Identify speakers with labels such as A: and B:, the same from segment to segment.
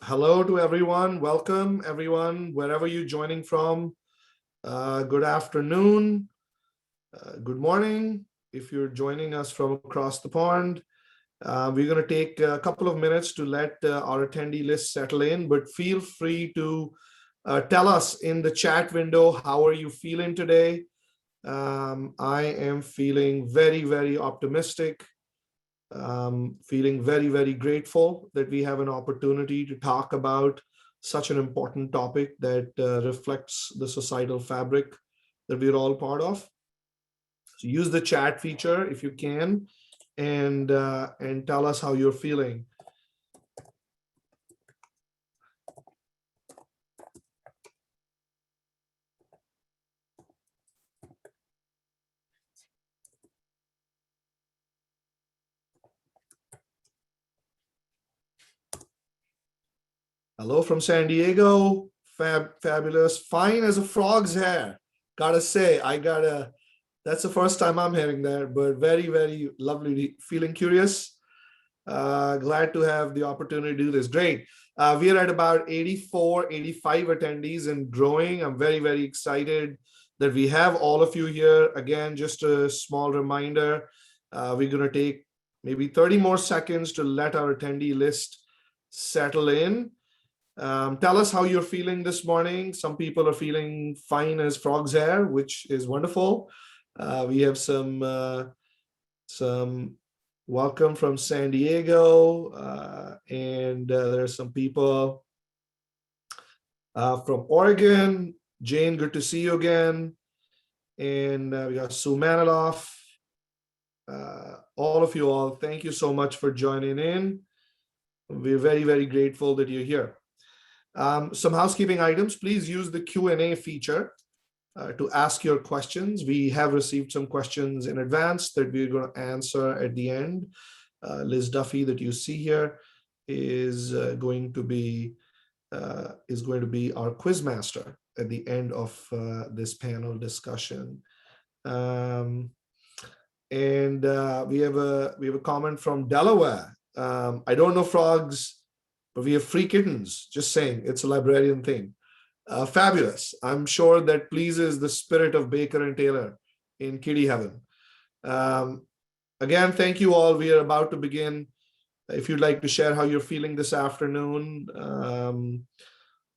A: Hello to everyone. Welcome everyone, wherever you're joining from. Good afternoon, good morning. If you're joining us from across the pond, we're going to take a couple of minutes to let our attendee list settle in, but feel free to tell us in the chat window, how are you feeling today? I am feeling very, very optimistic. Feeling very, very grateful that we have an opportunity to talk about such an important topic that reflects the societal fabric that we're all part of. So use the chat feature if you can, and tell us how you're feeling. Hello from San Diego. Fabulous. Fine as a frog's hair. Gotta say, that's the first time I'm hearing that, but very, very lovely. Feeling curious. Glad to have the opportunity to do this. Great. We are at about 84, 85 attendees and growing. I'm very, very excited that we have all of you here. Again, just a small reminder, we're going to take maybe 30 more seconds to let our attendee list settle in. Tell us how you're feeling this morning. Some people are feeling fine as frog's hair, which is wonderful. We have some welcome from San Diego, and there's some people from Oregon. Jane, good to see you again. And we got Sue Maniloff. All of you all, thank you so much for joining in. We're very, very grateful that you're here. Some housekeeping items. Please use the Q&A feature to ask your questions. We have received some questions in advance that we're going to answer at the end. Liz Duffy, that you see here, is going to be our quiz master at the end of this panel discussion. And we have a comment from Delaware. I don't know frogs, but we have free kittens. Just saying, it's a librarian thing. Fabulous. I'm sure that pleases the spirit of Baker and Taylor in kitty heaven. Again, thank you all. We are about to begin. If you'd like to share how you're feeling this afternoon,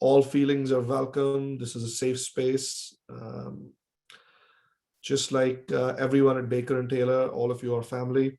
A: all feelings are welcome. This is a safe space. Just like everyone at Baker and Taylor, all of you are family.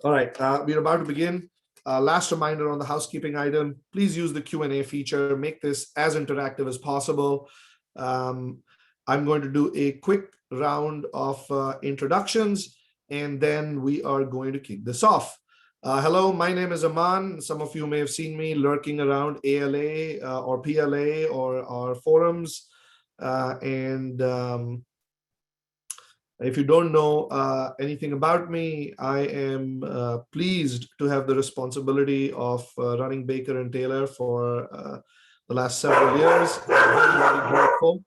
A: All right, we're about to begin. Last reminder on the housekeeping item, please use the Q&A feature. Make this as interactive as possible. I'm going to do a quick round of introductions, and then we are going to kick this off. Hello, my name is Aman. Some of you may have seen me lurking around ALA or PLA or our forums. If you don't know anything about me, I am pleased to have the responsibility of running Baker and Taylor for the last several years. I'm very, very grateful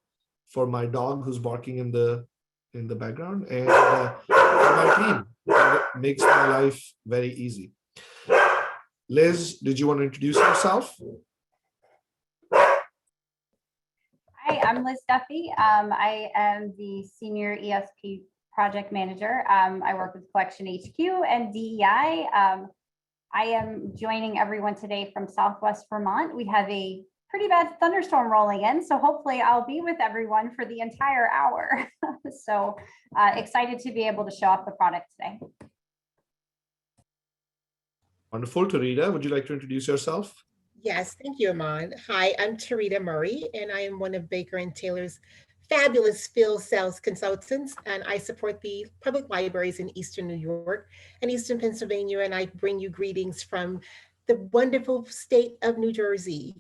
A: for my dog who's barking in the background, and for my team. It makes my life very easy. Liz, did you want to introduce yourself?
B: Hi, I'm Liz Duffy. I am the Senior ESP Project Manager. I work with Collection HQ and DEI. I am joining everyone today from Southwest Vermont. We have a pretty bad thunderstorm rolling in, so hopefully I'll be with everyone for the entire hour. So excited to be able to show off the product today.
A: Wonderful. Tarita, would you like to introduce yourself?
C: Yes, thank you, Aman. Hi, I'm Tarita Murray, and I am one of Baker and Taylor's fabulous field sales consultants, and I support the public libraries in Eastern New York and Eastern Pennsylvania, and I bring you greetings from the wonderful state of New Jersey.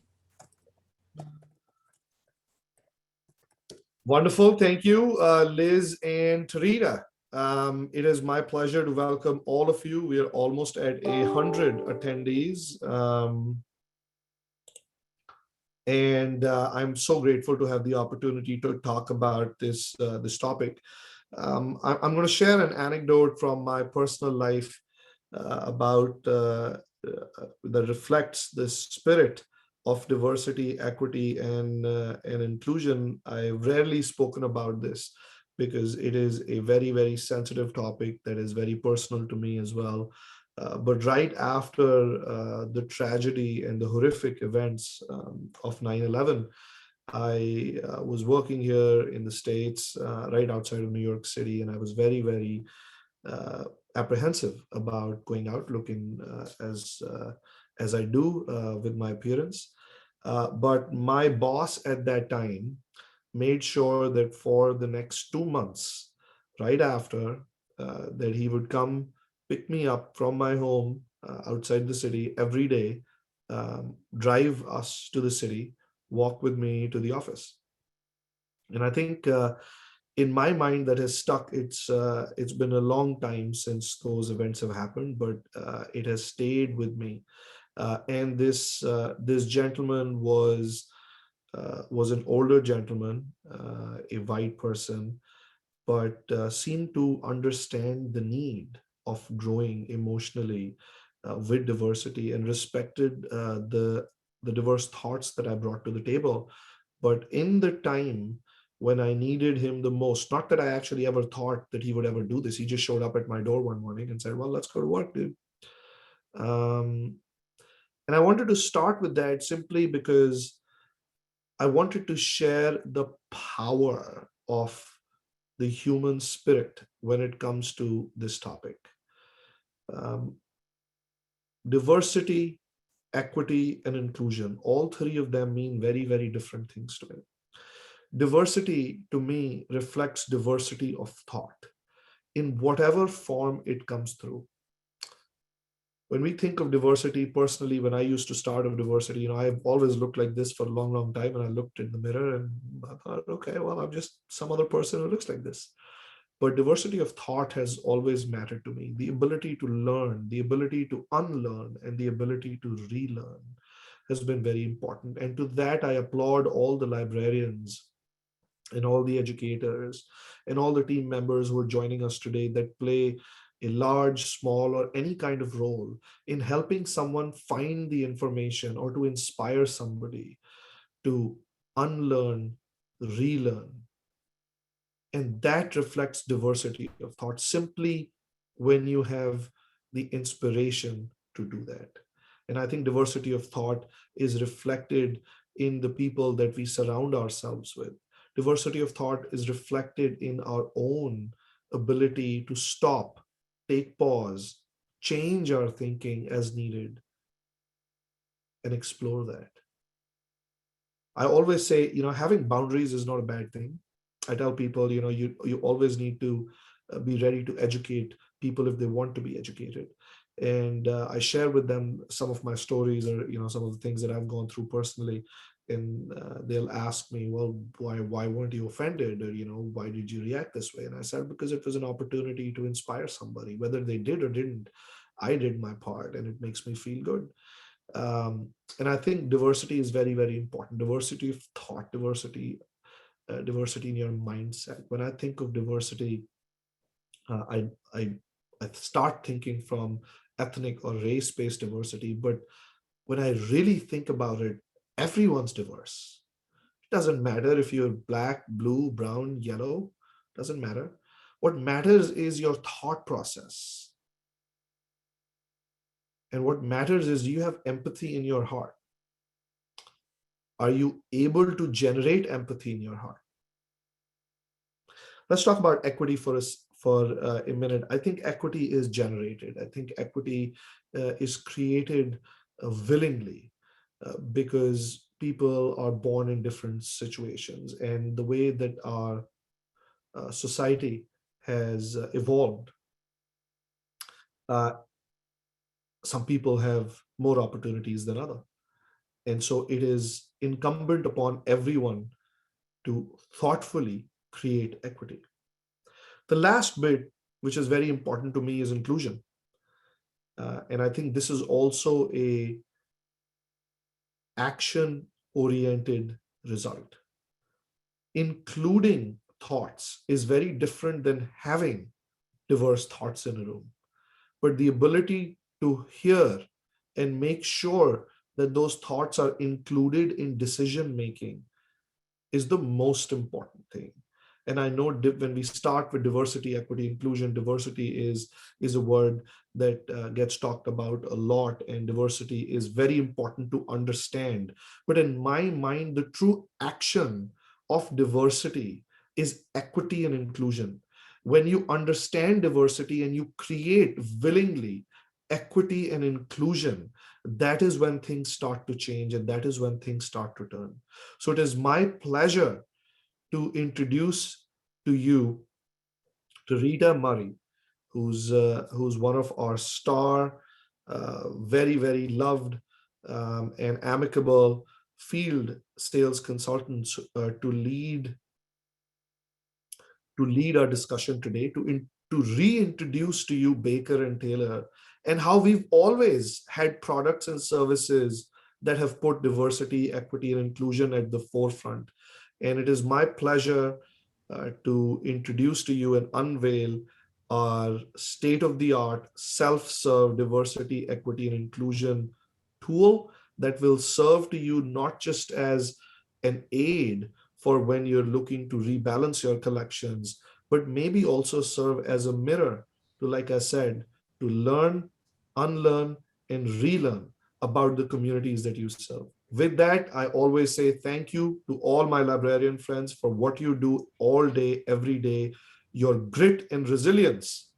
A: Wonderful. Thank you, Liz and Tarita. It is my pleasure to welcome all of you. We are almost at 100 attendees. And I'm so grateful to have the opportunity to talk about this topic. I'm going to share an anecdote from my personal life about that reflects the spirit of diversity, equity, and inclusion. I've rarely spoken about this because it is a very, very sensitive topic that is very personal to me as well. But right after the tragedy and the horrific events of 9/11, I was working here in the States, right outside of New York City, and I was very, very uh, apprehensive about going out looking as I do with my appearance. But my boss at that time made sure that for the next 2 months, right after, that he would come pick me up from my home outside the city every day, drive us to the city, walk with me to the office. And I think in my mind that has stuck. It's been a long time since those events have happened, but it has stayed with me. And this gentleman was an older gentleman, a white person, but seemed to understand the need of growing emotionally with diversity and respected the diverse thoughts that I brought to the table. But in the time when I needed him the most, not that I actually ever thought that he would ever do this, he just showed up at my door one morning and said, "Well, let's go to work, dude." Um, and I wanted to start with that simply because I wanted to share the power of the human spirit when it comes to this topic. Um, Diversity, equity, and inclusion, all three of them mean very, very different things to me. Diversity to me reflects diversity of thought in whatever form it comes through. When we think of diversity, personally, when I used to start of diversity, I've always looked like this for a long, long time. And I looked in the mirror and I thought, okay, well, I'm just some other person who looks like this. But diversity of thought has always mattered to me. The ability to learn, the ability to unlearn, and the ability to relearn has been very important. And to that, I applaud all the librarians and all the educators and all the team members who are joining us today that play a large, small, or any kind of role in helping someone find the information or to inspire somebody to unlearn, relearn. And that reflects diversity of thought simply when you have the inspiration to do that. And I think diversity of thought is reflected in the people that we surround ourselves with. Diversity of thought is reflected in our own ability to stop, take pause, change our thinking as needed, and explore that. I always say, having boundaries is not a bad thing. I tell people, you always need to be ready to educate people if they want to be educated. And I share with them some of my stories or, some of the things that I've gone through personally. And they'll ask me, well, why weren't you offended? Or, why did you react this way? And I said, because it was an opportunity to inspire somebody, whether they did or didn't. I did my part and it makes me feel good. And I think diversity is very, very important. Diversity of thought, diversity in your mindset. When I think of diversity, uh, I, I I start thinking from ethnic or race-based diversity. But when I really think about it, everyone's diverse. It doesn't matter if you're black, blue, brown, yellow. Doesn't matter. What matters is your thought process. And what matters is, do you have empathy in your heart? Are you able to generate empathy in your heart? Let's talk about equity for a minute. I think equity is generated. I think equity is created willingly because people are born in different situations, and the way that our society has evolved. Uh, some people have more opportunities than others. And so it is incumbent upon everyone to thoughtfully create equity. The last bit, which is very important to me, is inclusion. And I think this is also a action-oriented result. Including thoughts is very different than having diverse thoughts in a room. But the ability to hear and make sure that those thoughts are included in decision making is the most important thing. And I know when we start with diversity, equity, inclusion, diversity is a word that gets talked about a lot, and diversity is very important to understand. But in my mind, the true action of diversity is equity and inclusion. When you understand diversity and you create willingly equity and inclusion, that is when things start to change, and that is when things start to turn. So it is my pleasure to introduce to you Rita Murray, who's one of our star, very loved and amicable field sales consultants to lead our discussion today, to reintroduce to you Baker and Taylor, and how we've always had products and services that have put diversity, equity, and inclusion at the forefront. And it is my pleasure to introduce to you and unveil our state-of-the-art self-serve diversity, equity, and inclusion tool that will serve to you not just as an aid for when you're looking to rebalance your collections, but maybe also serve as a mirror to, like I said, to learn, unlearn, and relearn about the communities that you serve. With that, I always say thank you to all my librarian friends for what you do all day, every day. Your grit and resilience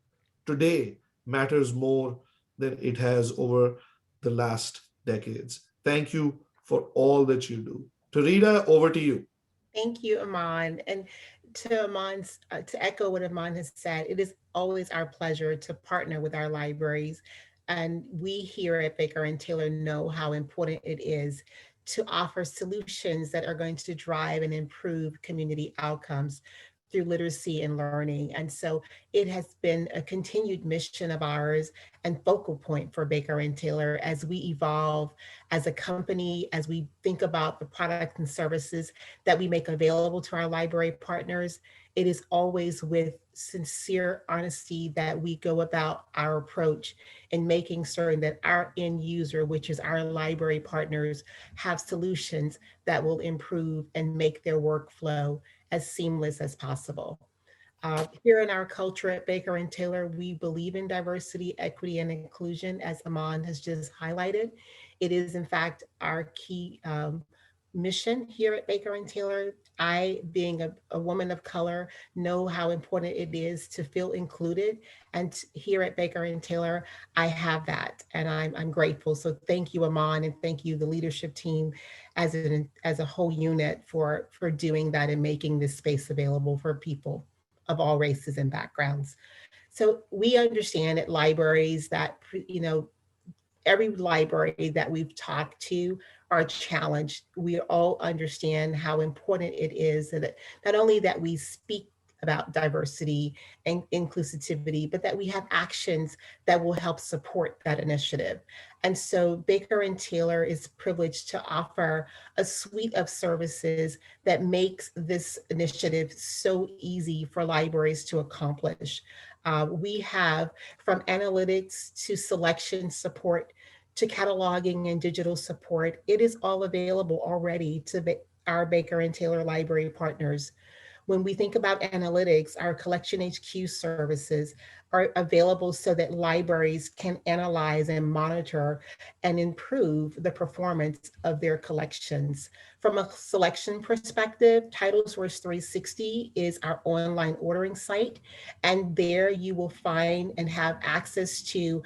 A: today matters more than it has over the last decades. Thank you for all that you do. Tarita, over to you.
C: Thank you, Aman. And to echo what Aman has said, it is always our pleasure to partner with our libraries. And we here at Baker and Taylor know how important it is to offer solutions that are going to drive and improve community outcomes through literacy and learning. And so it has been a continued mission of ours and focal point for Baker and Taylor as we evolve as a company, as we think about the products and services that we make available to our library partners. It is always with sincere honesty that we go about our approach in making certain that our end user, which is our library partners, have solutions that will improve and make their workflow as seamless as possible. Here in our culture at Baker and Taylor, we believe in diversity, equity, and inclusion, as Aman has just highlighted. It is, in fact, our key mission here at Baker and Taylor. I, being a woman of color, know how important it is to feel included. And here at Baker and Taylor, I have that, and I'm grateful. So thank you, Aman, and thank you, the leadership team, as a whole unit for doing that and making this space available for people of all races and backgrounds. So we understand at libraries that, every library that we've talked to are challenged. We all understand how important it is that not only that we speak about diversity and inclusivity, but that we have actions that will help support that initiative. And so Baker and Taylor is privileged to offer a suite of services that makes this initiative so easy for libraries to accomplish. We have, from analytics to selection support to cataloging and digital support, it is all available already to our Baker and Taylor library partners. When we think about analytics, our Collection HQ services are available so that libraries can analyze and monitor and improve the performance of their collections. From a selection perspective, TitlesWorks 360 is our online ordering site, and there you will find and have access to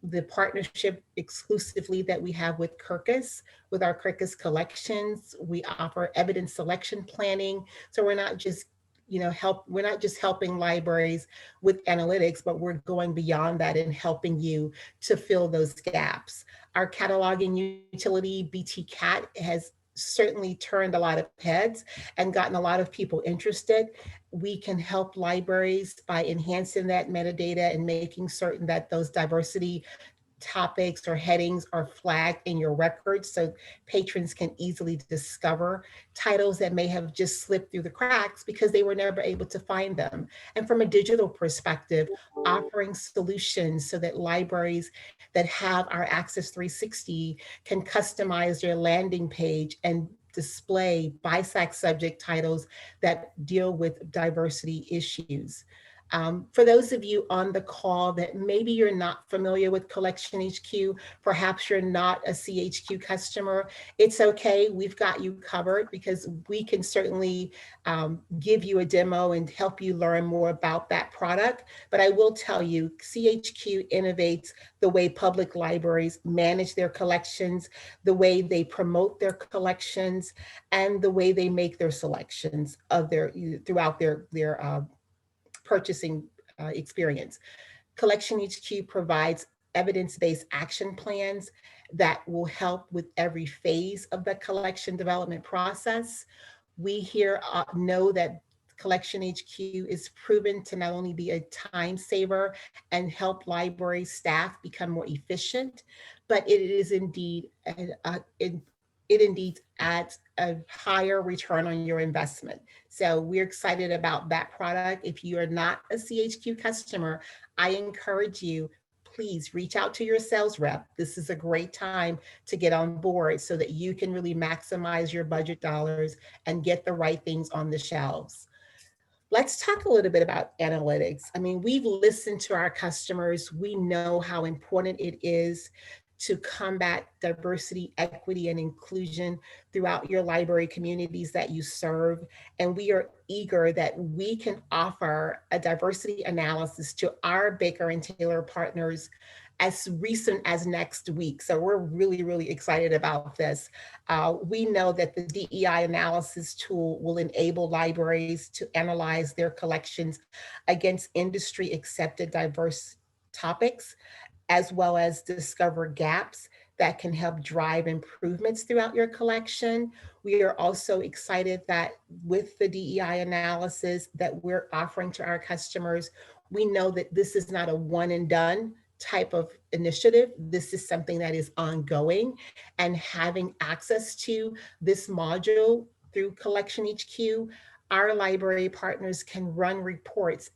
C: the partnership exclusively that we have with Kirkus, with our Kirkus collections. We offer evidence selection planning. So we're not just we're not just helping libraries with analytics, but we're going beyond that and helping you to fill those gaps. Our cataloging utility, BT Cat, has certainly turned a lot of heads and gotten a lot of people interested. We can help libraries by enhancing that metadata and making certain that those diversity topics or headings are flagged in your records so patrons can easily discover titles that may have just slipped through the cracks because they were never able to find them. And from a digital perspective, offering solutions so that libraries that have our Access 360 can customize their landing page and display BISAC subject titles that deal with diversity issues. For those of you on the call that maybe you're not familiar with Collection HQ, perhaps you're not a CHQ customer, it's okay. We've got you covered because we can certainly give you a demo and help you learn more about that product. But I will tell you, CHQ innovates the way public libraries manage their collections, the way they promote their collections, and the way they make their selections of their throughout their purchasing experience. Collection HQ provides evidence-based action plans that will help with every phase of the collection development process. We here know that Collection HQ is proven to not only be a time saver and help library staff become more efficient, but it is indeed it indeed adds a higher return on your investment. So we're excited about that product. If you are not a CHQ customer, I encourage you, please reach out to your sales rep. This is a great time to get on board so that you can really maximize your budget dollars and get the right things on the shelves. Let's talk a little bit about analytics. I mean, we've listened to our customers. We know how important it is to combat diversity, equity, and inclusion throughout your library communities that you serve. And we are eager that we can offer a diversity analysis to our Baker and Taylor partners as recent as next week. So we're really, really excited about this. We know that the DEI analysis tool will enable libraries to analyze their collections against industry accepted diverse topics, as well as discover gaps that can help drive improvements throughout your collection. We are also excited that with the DEI analysis that we're offering to our customers, we know that this is not a one and done type of initiative. This is something that is ongoing, and having access to this module through Collection HQ, our library partners can run reports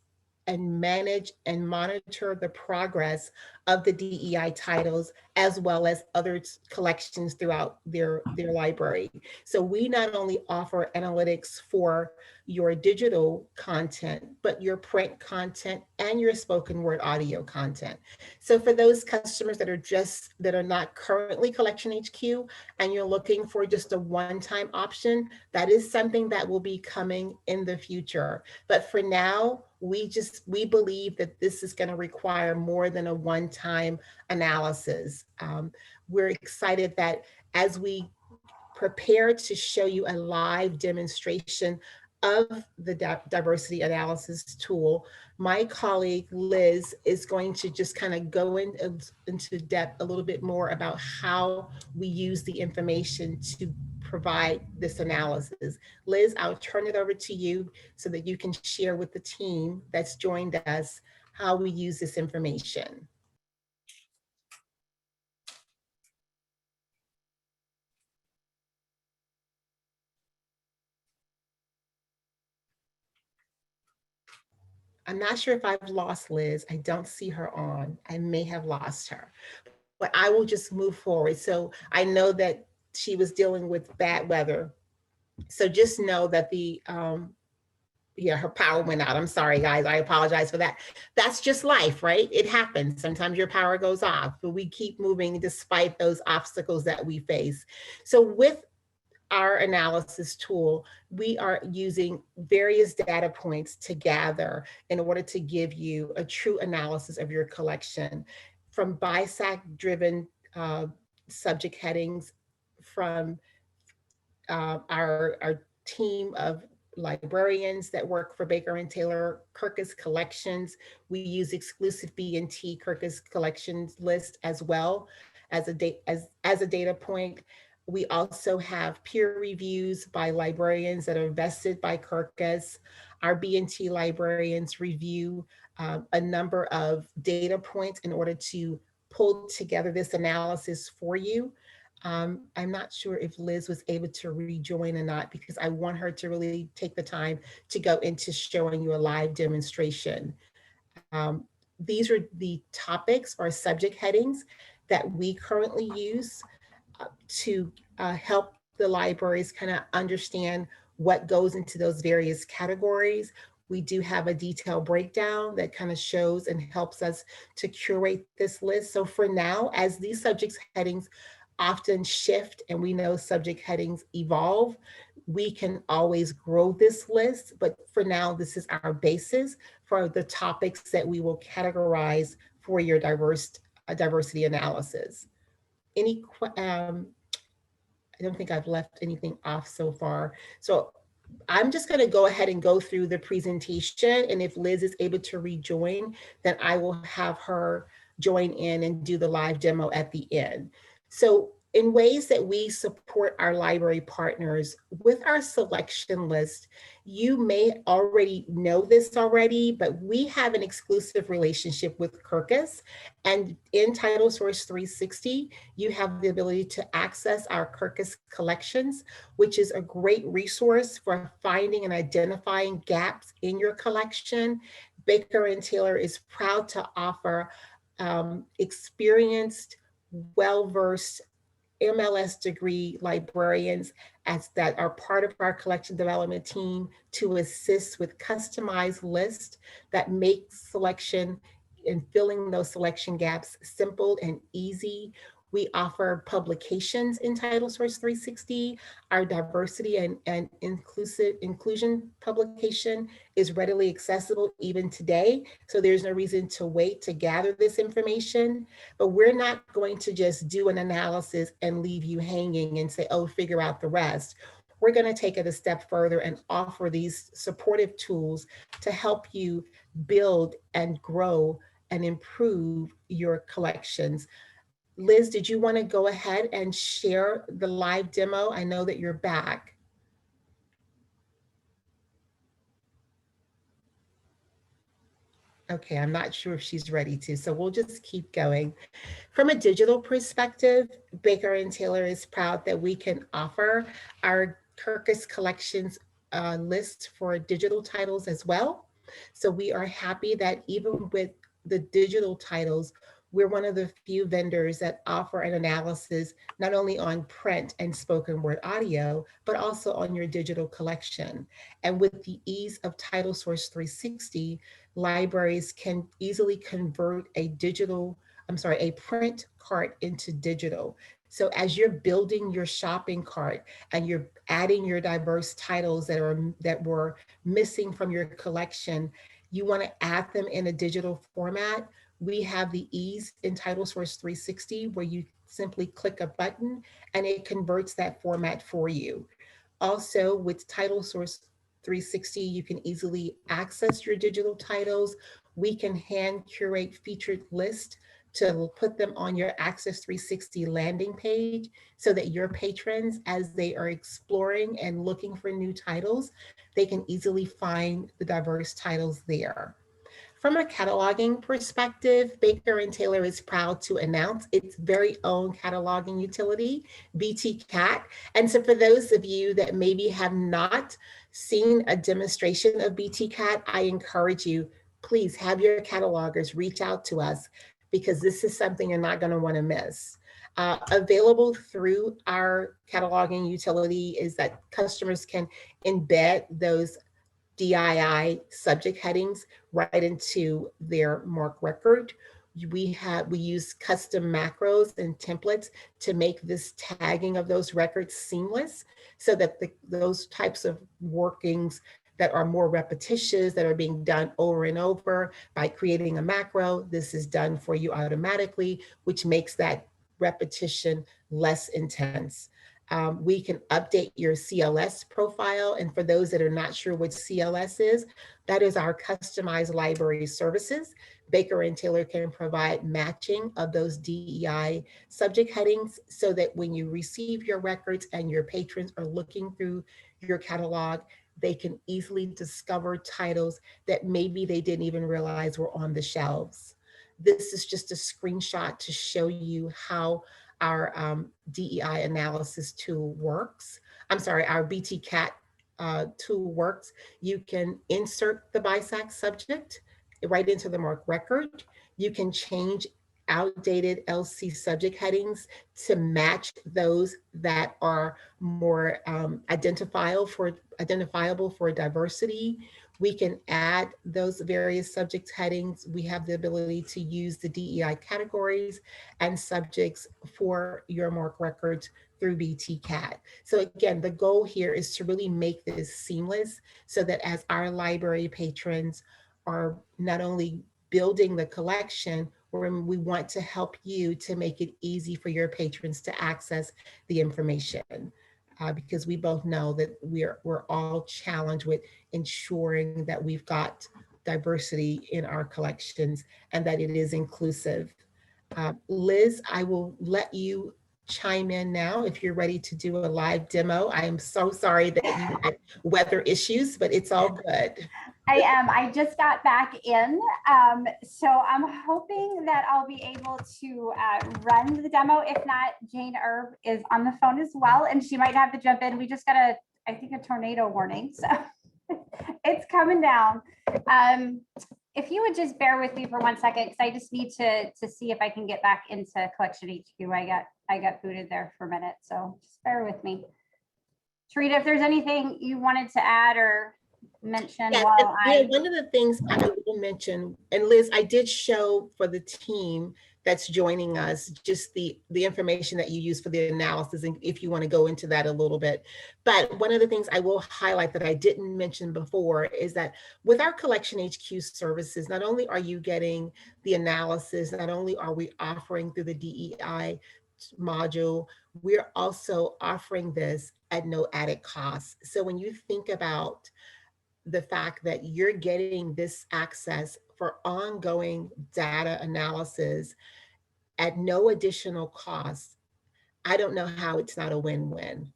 C: and manage and monitor the progress of the DEI titles, as well as other collections throughout their library. So we not only offer analytics for your digital content, but your print content and your spoken word audio content. So for those customers that are not currently Collection HQ and you're looking for just a one-time option, that is something that will be coming in the future. But for now, we believe that this is going to require more than a one-time analysis. We're excited that as we prepare to show you a live demonstration of the diversity analysis tool, my colleague Liz is going to just kind of go into depth a little bit more about how we use the information to provide this analysis. Liz, I'll turn it over to you so that you can share with the team that's joined us how we use this information. I'm not sure if I've lost Liz. I don't see her on. I may have lost her, but I will just move forward. So I know that she was dealing with bad weather. So just know that her power went out. I'm sorry, guys. I apologize for that. That's just life, right? It happens. Sometimes your power goes off, but we keep moving despite those obstacles that we face. So with our analysis tool, we are using various data points to gather in order to give you a true analysis of your collection, from BISAC-driven subject headings, from our team of librarians that work for Baker and Taylor Kirkus Collections. We use exclusive B&T Kirkus Collections list as well as a data point. We also have peer reviews by librarians that are vested by Kirkus. Our B&T librarians review a number of data points in order to pulled together this analysis for you. I'm not sure if Liz was able to rejoin or not, because I want her to really take the time to go into showing you a live demonstration. Um, these are the topics or subject headings that we currently use to help the libraries kind of understand what goes into those various categories. We do have a detailed breakdown that kind of shows and helps us to curate this list. So for now, as these subject headings often shift and we know subject headings evolve, we can always grow this list. But for now, this is our basis for the topics that we will categorize for your diversity analysis. Any I don't think I've left anything off so far. So I'm just going to go ahead and go through the presentation. And if Liz is able to rejoin, then I will have her join in and do the live demo at the end. So in ways that we support our library partners with our selection list, you may already know this already, but we have an exclusive relationship with Kirkus. And in Title Source 360, you have the ability to access our Kirkus collections, which is a great resource for finding and identifying gaps in your collection. Baker and Taylor is proud to offer experienced, well-versed MLS degree librarians that are part of our collection development team to assist with customized lists that make selection and filling those selection gaps simple and easy. We offer publications in Title Source 360. Our diversity and inclusion publication is readily accessible even today. So there's no reason to wait to gather this information. But we're not going to just do an analysis and leave you hanging and say, oh, figure out the rest. We're going to take it a step further and offer these supportive tools to help you build and grow and improve your collections. Liz, did you want to go ahead and share the live demo? I know that you're back. Okay, I'm not sure if she's ready to, so we'll just keep going. From a digital perspective, Baker and Taylor is proud that we can offer our Kirkus collections list for digital titles as well. So we are happy that even with the digital titles, we're one of the few vendors that offer an analysis not only on print and spoken word audio, but also on your digital collection. And with the ease of Title Source 360, libraries can easily convert a print cart into digital. So as you're building your shopping cart and you're adding your diverse titles that were missing from your collection, you want to add them in a digital format. We have the ease in Title Source 360 where you simply click a button and it converts that format for you. Also, with Title Source 360, you can easily access your digital titles. We can hand curate featured lists to put them on your Access 360 landing page so that your patrons, as they are exploring and looking for new titles, they can easily find the diverse titles there. From a cataloging perspective, Baker and Taylor is proud to announce its very own cataloging utility, BTCat. And so for those of you that maybe have not seen a demonstration of BTCat, I encourage you, please have your catalogers reach out to us because this is something you're not going to want to miss. Available through our cataloging utility is that customers can embed those DII subject headings right into their MARC record. We use custom macros and templates to make this tagging of those records seamless so that those types of workings that are more repetitious, that are being done over and over by creating a macro, this is done for you automatically, which makes that repetition less intense. We can update your CLS profile. And for those that are not sure what CLS is, that is our customized library services. Baker and Taylor can provide matching of those DEI subject headings so that when you receive your records and your patrons are looking through your catalog, they can easily discover titles that maybe they didn't even realize were on the shelves. This is just a screenshot to show you how our DEI analysis tool works. I'm sorry, our BTCAT tool works. You can insert the BISAC subject right into the MARC record. You can change outdated LC subject headings to match those that are more identifiable for diversity. We can add those various subject headings. We have the ability to use the DEI categories and subjects for your MARC records through BTCAT. So again, the goal here is to really make this seamless so that as our library patrons are not only building the collection, we want to help you to make it easy for your patrons to access the information. Because we both know that we're all challenged with ensuring that we've got diversity in our collections and that it is inclusive. Liz, I will let you chime in now if you're ready to do a live demo. I am so sorry that you had weather issues, but it's all good.
B: I am. I just got back in. So I'm hoping that I'll be able to run the demo. If not, Jane Erb is on the phone as well, and she might have to jump in. We just got I think, a tornado warning. So it's coming down. If you would just bear with me for 1 second, because I just need to see if I can get back into Collection HQ. I got booted there for a minute, so just bear with me. Tarita, if there's anything you wanted to add or mention
C: Yes,
B: while
C: one of the things I will mention, and Liz, I did show for the team that's joining us just the information that you use for the analysis, and if you want to go into that a little bit. But one of the things I will highlight that I didn't mention before is that with our Collection HQ services, not only are you getting the analysis, not only are we offering through the DEI module, we're also offering this at no added cost. So when you think about the fact that you're getting this access for ongoing data analysis at no additional cost, I don't know how it's not a win-win.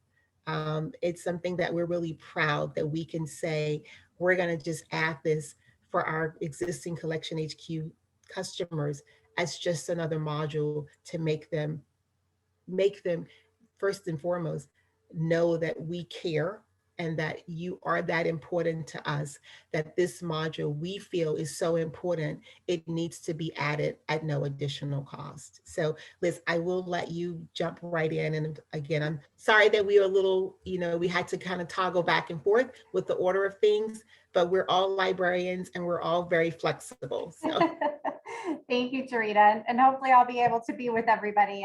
C: It's something that we're really proud that we can say, we're going to just add this for our existing Collection HQ customers as just another module to make them first and foremost know that we care and that you are that important to us, that this module we feel is so important, it needs to be added at no additional cost. So Liz, I will let you jump right in. And again, I'm sorry that we were a little, we had to kind of toggle back and forth with the order of things, but we're all librarians and we're all very flexible. So.
B: Thank you, Tarita. And hopefully I'll be able to be with everybody.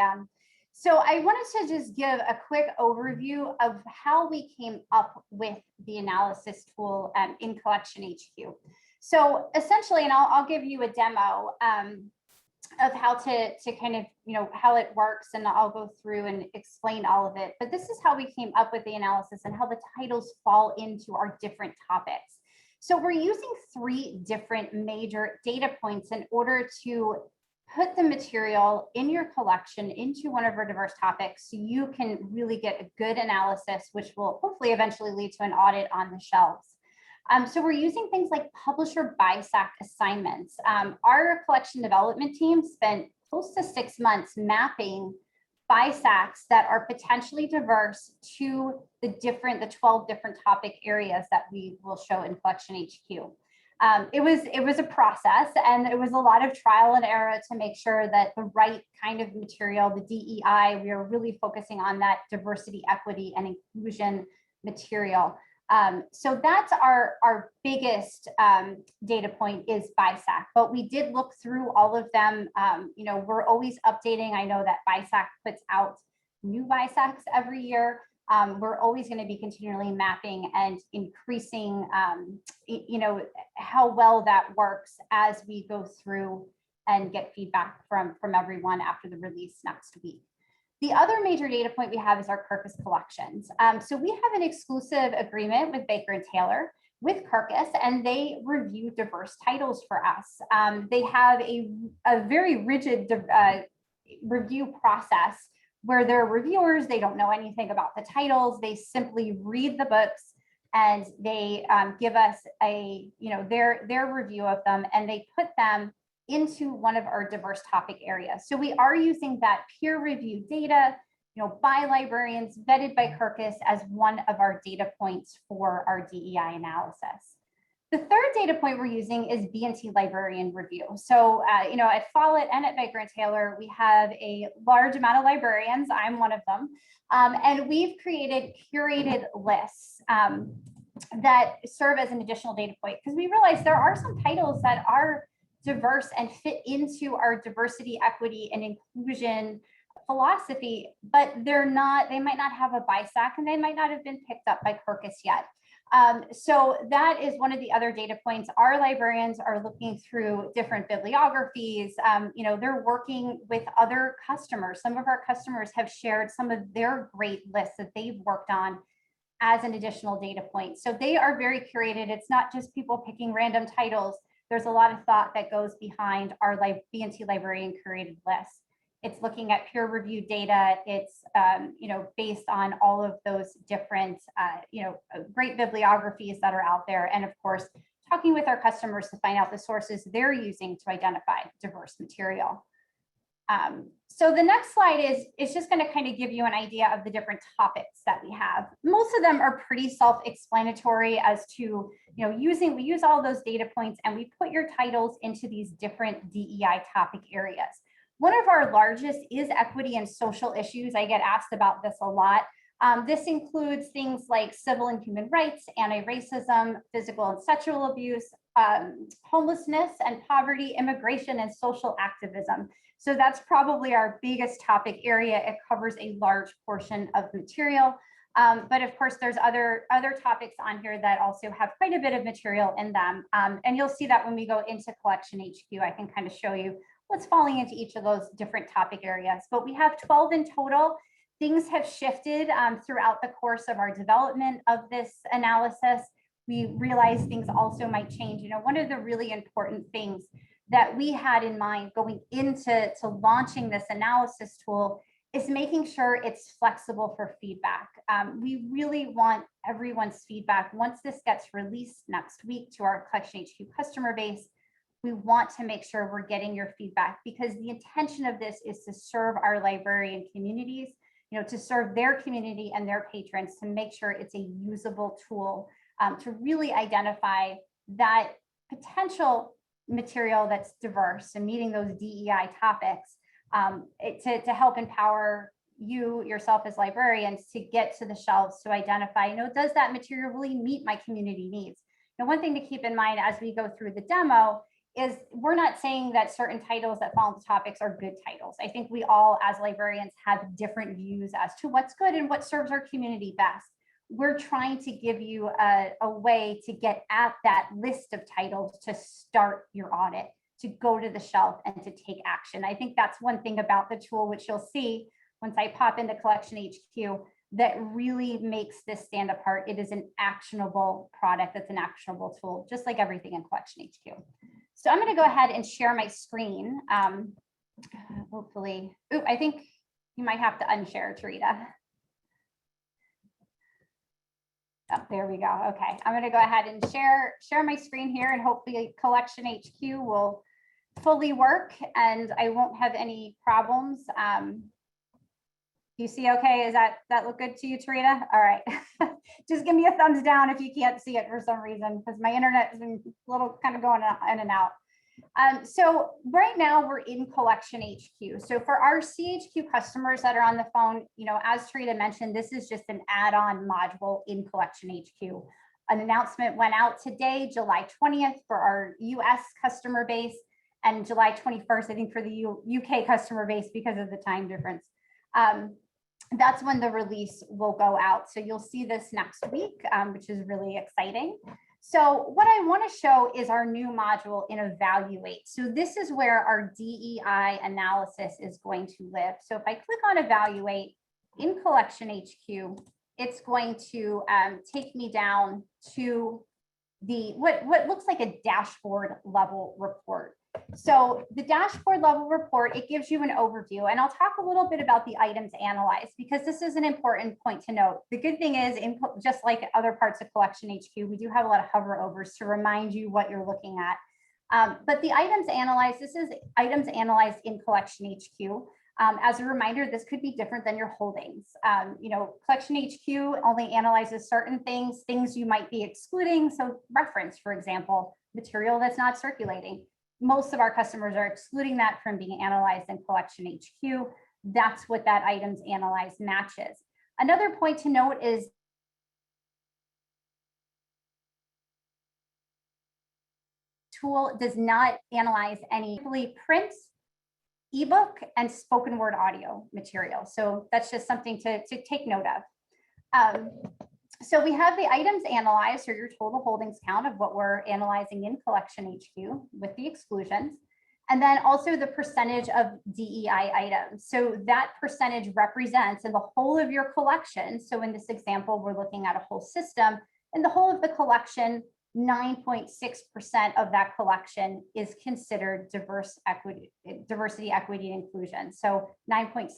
B: So I wanted to just give a quick overview of how we came up with the analysis tool in Collection HQ. So essentially, and I'll give you a demo of how to kind of, how it works, and I'll go through and explain all of it. But this is how we came up with the analysis and how the titles fall into our different topics. So we're using 3 different major data points in order to put the material in your collection into one of our diverse topics so you can really get a good analysis, which will hopefully eventually lead to an audit on the shelves. So we're using things like publisher BISAC assignments. Our collection development team spent close to 6 months mapping BISACs that are potentially diverse to the 12 different topic areas that we will show in Collection HQ. It was a process, and it was a lot of trial and error to make sure that the right kind of material, the DEI, we are really focusing on that diversity, equity, and inclusion material. So that's our biggest data point is BISAC, but we did look through all of them. We're always updating. I know that BISAC puts out new BISACs every year. We're always going to be continually mapping and increasing, how well that works as we go through and get feedback from everyone after the release next week. The other major data point we have is our Kirkus collections. So we have an exclusive agreement with Baker & Taylor with Kirkus, and they review diverse titles for us. They have a very rigid review process where they're reviewers. They don't know anything about the titles. They simply read the books and they give us their review of them, and they put them into one of our diverse topic areas. So we are using that peer-reviewed data, by librarians, vetted by Kirkus as one of our data points for our DEI analysis. The third data point we're using is B&T librarian review. So, at Follett and at Baker & Taylor, we have a large amount of librarians. I'm one of them. And we've created curated lists that serve as an additional data point, because we realize there are some titles that are diverse and fit into our diversity, equity, and inclusion philosophy, but they might not have a BISAC, and they might not have been picked up by Kirkus yet. So that is one of the other data points. Our librarians are looking through different bibliographies. They're working with other customers. Some of our customers have shared some of their great lists that they've worked on as an additional data point. So they are very curated. It's not just people picking random titles. There's a lot of thought that goes behind our B&T librarian curated lists. It's looking at peer-reviewed data. It's based on all of those different great bibliographies that are out there, and of course talking with our customers to find out the sources they're using to identify diverse material. So the next slide is just going to kind of give you an idea of the different topics that we have. Most of them are pretty self-explanatory as to we use all those data points and we put your titles into these different DEI topic areas. One of our largest is equity and social issues. I get asked about this a lot. This includes things like civil and human rights, anti-racism, physical and sexual abuse, homelessness and poverty, immigration, and social activism. So that's probably our biggest topic area. It covers a large portion of material. But of course, there's other topics on here that also have quite a bit of material in them. And you'll see that when we go into Collection HQ, I can kind of show you what's falling into each of those different topic areas. But we have 12 in total. Things have shifted throughout the course of our development of this analysis. We realize things also might change. One of the really important things that we had in mind going into launching this analysis tool is making sure it's flexible for feedback. We really want everyone's feedback. Once this gets released next week to our Collection HQ customer base, we want to make sure we're getting your feedback, because the intention of this is to serve our librarian communities, to serve their community and their patrons, to make sure it's a usable tool to really identify that potential material that's diverse and meeting those DEI topics, to help empower you yourself as librarians to get to the shelves to identify, does that material really meet my community needs? Now, one thing to keep in mind as we go through the demo is we're not saying that certain titles that fall into topics are good titles. I think we all as librarians have different views as to what's good and what serves our community best. We're trying to give you a way to get at that list of titles to start your audit, to go to the shelf and to take action. I think that's one thing about the tool, which you'll see once I pop into Collection HQ, that really makes this stand apart. It is an actionable product. That's an actionable tool, just like everything in Collection HQ. So I'm going to go ahead and share my screen. Hopefully, I think you might have to unshare, Tarita. Oh, there we go. Okay, I'm going to go ahead and share my screen here, and hopefully Collection HQ will fully work and I won't have any problems. You see okay? Is that look good to you, Tarita? All right. Just give me a thumbs down if you can't see it for some reason, because my internet has been a little kind of going in and out. So right now we're in Collection HQ. So for our CHQ customers that are on the phone, as Tarita mentioned, this is just an add-on module in Collection HQ. An announcement went out today, July 20th, for our US customer base, and July 21st, I think, for the UK customer base because of the time difference. That's when the release will go out. So you'll see this next week, which is really exciting. So what I want to show is our new module in Evaluate. So this is where our DEI analysis is going to live. So if I click on Evaluate in Collection HQ, it's going to take me down to the what looks like a dashboard level report. So the dashboard level report, it gives you an overview, and I'll talk a little bit about the items analyzed, because this is an important point to note. The good thing is, just like other parts of Collection HQ, we do have a lot of hover overs to remind you what you're looking at. But the items analyzed, this is items analyzed in Collection HQ. As a reminder, this could be different than your holdings. Collection HQ only analyzes certain things you might be excluding. So reference, for example, material that's not circulating. Most of our customers are excluding that from being analyzed in Collection HQ. That's what that items analyzed matches. Another point to note is tool does not analyze any print, ebook, and spoken word audio material. So that's just something to take note of. So we have the items analyzed, or your total holdings count of what we're analyzing in Collection HQ with the exclusions, and then also the percentage of DEI items. So that percentage represents in the whole of your collection. So in this example, we're looking at a whole system. In the whole of the collection, 9.6% of that collection is considered diversity, equity, and inclusion. So 9.6%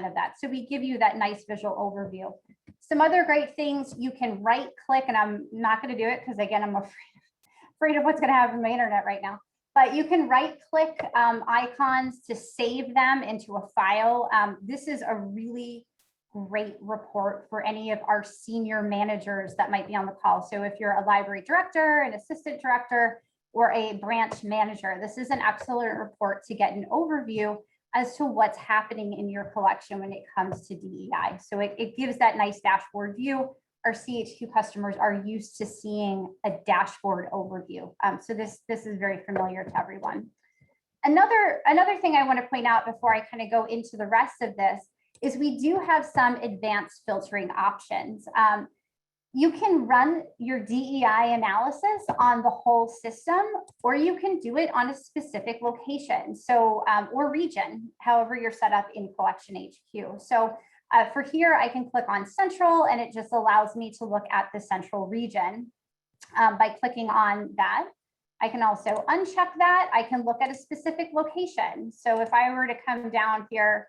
B: of that. So we give you that nice visual overview. Some other great things, you can right click, and I'm not going to do it because again, I'm afraid of what's going to happen on my internet right now. But you can right click icons to save them into a file. This is a really great report for any of our senior managers that might be on the call. So if you're a library director, an assistant director, or a branch manager, this is an excellent report to get an overview as to what's happening in your collection when it comes to DEI. So it gives that nice dashboard view. Our CHQ customers are used to seeing a dashboard overview. So this is very familiar to everyone. Another thing I want to point out before I kind of go into the rest of this is we do have some advanced filtering options. You can run your DEI analysis on the whole system, or you can do it on a specific location, so or region, however you're set up in Collection HQ. So for here, I can click on Central, and it just allows me to look at the Central region. By clicking on that, I can also uncheck that. I can look at a specific location. So if I were to come down here,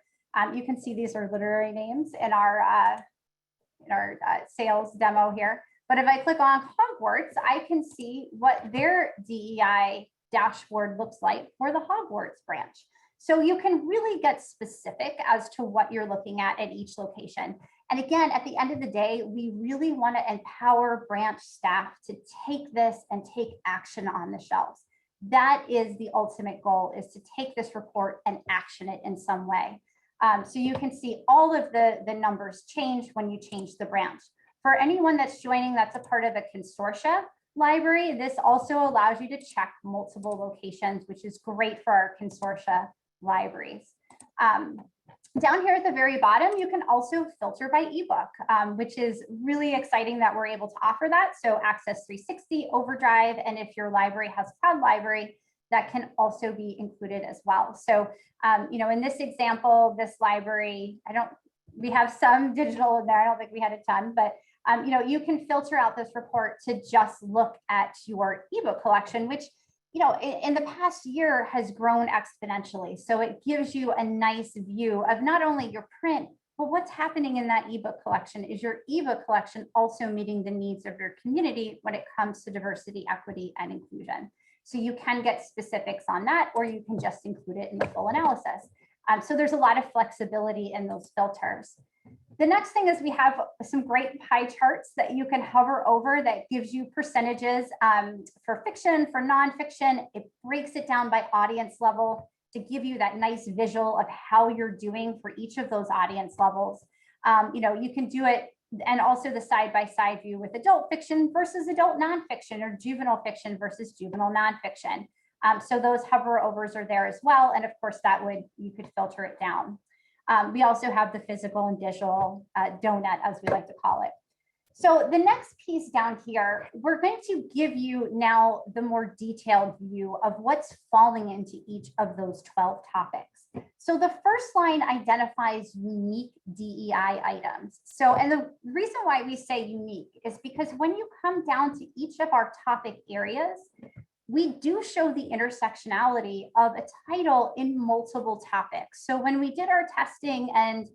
B: you can see these are literary names in our sales demo here. But if I click on Hogwarts, I can see what their DEI dashboard looks like for the Hogwarts branch. So you can really get specific as to what you're looking at each location. And again, at the end of the day, we really want to empower branch staff to take this and take action on the shelves. That is the ultimate goal, is to take this report and action it in some way. So you can see all of the numbers change when you change the branch. For anyone that's joining that's a part of a consortia library, this also allows you to check multiple locations, which is great for our consortia libraries. Down here at the very bottom, you can also filter by ebook, which is really exciting that we're able to offer that. So Access 360, Overdrive, and if your library has Cloud Library, that can also be included as well. So, in this example, this library, we have some digital in there. I don't think we had a ton, but you can filter out this report to just look at your ebook collection, which, in the past year has grown exponentially. So it gives you a nice view of not only your print, but what's happening in that ebook collection. Is your ebook collection also meeting the needs of your community when it comes to diversity, equity, and inclusion? So you can get specifics on that, or you can just include it in the full analysis. So there's a lot of flexibility in those filters. The next thing is we have some great pie charts that you can hover over that gives you percentages for fiction, for nonfiction. It breaks it down by audience level to give you that nice visual of how you're doing for each of those audience levels. You can do it, and also the side-by-side view with adult fiction versus adult nonfiction, or juvenile fiction versus juvenile nonfiction. So those hover overs are there as well. And of course, you could filter it down. We also have the physical and digital donut, as we like to call it. So the next piece down here, we're going to give you now the more detailed view of what's falling into each of those 12 topics. So the first line identifies unique DEI items. So, and the reason why we say unique is because when you come down to each of our topic areas, we do show the intersectionality of a title in multiple topics. So when we did our testing and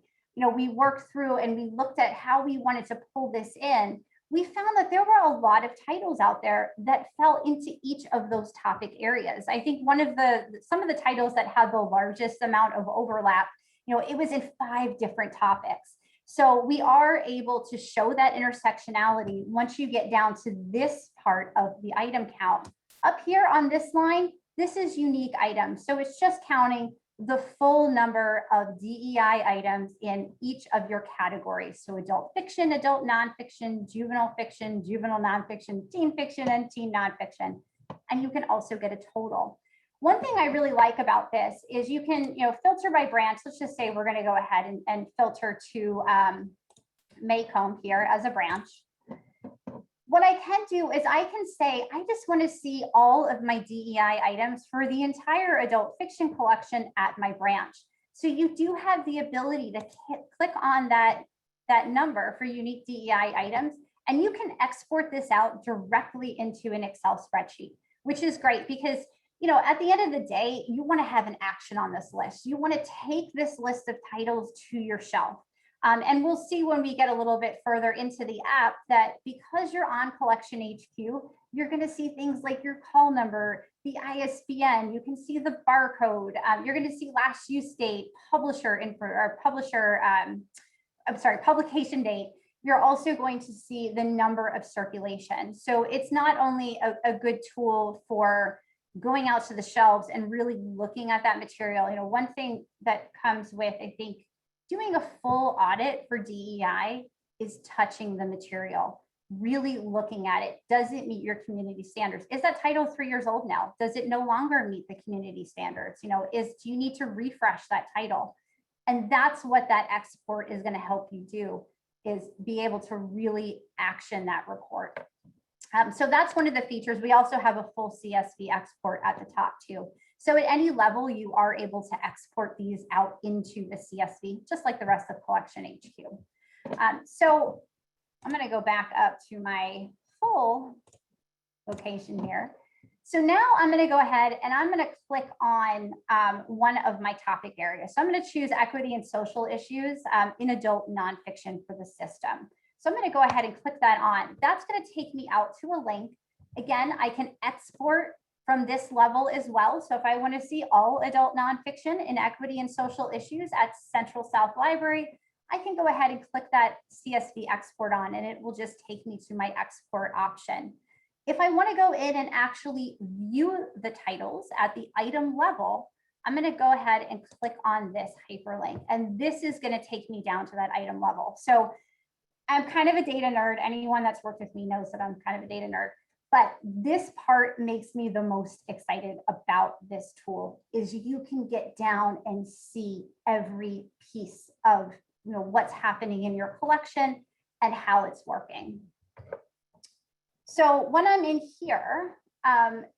B: we worked through and we looked at how we wanted to pull this in, we found that there were a lot of titles out there that fell into each of those topic areas. I think some of the titles that had the largest amount of overlap, it was in 5 different topics. So we are able to show that intersectionality once you get down to this part of the item count. Up here on this line, this is unique items. So it's just counting the full number of DEI items in each of your categories. So adult fiction, adult nonfiction, juvenile nonfiction, teen fiction, and teen nonfiction. And you can also get a total. One thing I really like about this is you can, filter by branch. Let's just say we're going to go ahead and filter to Maycomb here as a branch. What I can do is I can say, I just want to see all of my DEI items for the entire adult fiction collection at my branch. So you do have the ability to click on that number for unique DEI items, and you can export this out directly into an Excel spreadsheet, which is great because at the end of the day, you want to have an action on this list. You want to take this list of titles to your shelf. And we'll see when we get a little bit further into the app that because you're on Collection HQ, you're going to see things like your call number, the ISBN, you can see the barcode, you're going to see last use date, publication date. You're also going to see the number of circulation. So it's not only a good tool for going out to the shelves and really looking at that material. One thing that comes with, I think, doing a full audit for DEI is touching the material, really looking at it. Does it meet your community standards? Is that title 3 years old now? Does it no longer meet the community standards? Do you need to refresh that title? And that's what that export is going to help you do, is be able to really action that report. So that's one of the features. We also have a full CSV export at the top too. So at any level, you are able to export these out into the CSV, just like the rest of Collection HQ. So I'm going to go back up to my full location here. So now I'm going to go ahead and I'm going to click on one of my topic areas. So I'm going to choose equity and social issues in adult nonfiction for the system. So I'm going to go ahead and click that on. That's going to take me out to a link. Again, I can export from this level as well. So if I want to see all adult nonfiction in equity and social issues at Central South Library, I can go ahead and click that CSV export on, and it will just take me to my export option. If I want to go in and actually view the titles at the item level, I'm going to go ahead and click on this hyperlink, and this is going to take me down to that item level. So I'm kind of a data nerd. Anyone that's worked with me knows that I'm kind of a data nerd. But this part makes me the most excited about this tool, is you can get down and see every piece of what's happening in your collection and how it's working. So when I'm in here,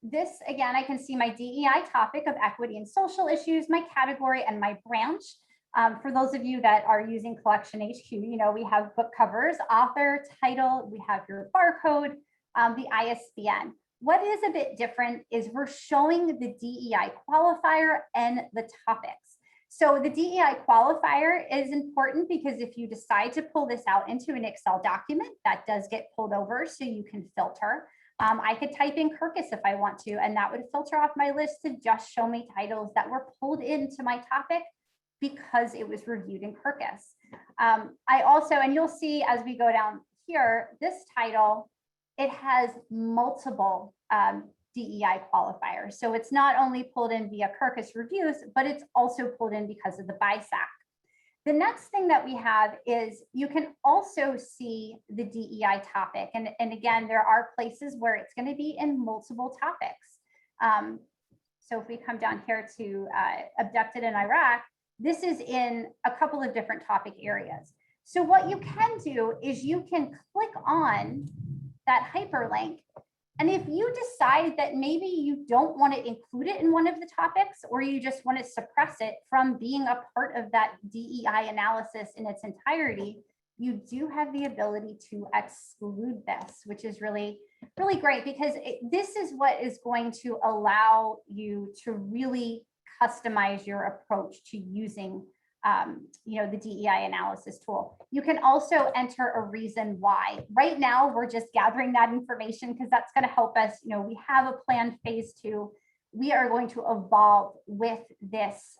B: this again, I can see my DEI topic of equity and social issues, my category, and my branch. For those of you that are using Collection HQ, we have book covers, author, title, we have your barcode, the ISBN. What is a bit different is we're showing the DEI qualifier and the topics. So the DEI qualifier is important because if you decide to pull this out into an Excel document, that does get pulled over so you can filter. I could type in Kirkus if I want to, and that would filter off my list to just show me titles that were pulled into my topic because it was reviewed in Kirkus. I also, and you'll see as we go down here, this title, it has multiple DEI qualifiers. So it's not only pulled in via Kirkus reviews, but it's also pulled in because of the BISAC. The next thing that we have is you can also see the DEI topic. And again, there are places where it's going to be in multiple topics. So if we come down here to abducted in Iraq, this is in a couple of different topic areas. So what you can do is you can click on that hyperlink. And if you decide that maybe you don't want to include it in one of the topics, or you just want to suppress it from being a part of that DEI analysis in its entirety, you do have the ability to exclude this, which is really, really great, because this is what is going to allow you to really customize your approach to using the DEI analysis tool. You can also enter a reason why. Right now, we're just gathering that information because that's going to help us. We have a planned phase 2. We are going to evolve with this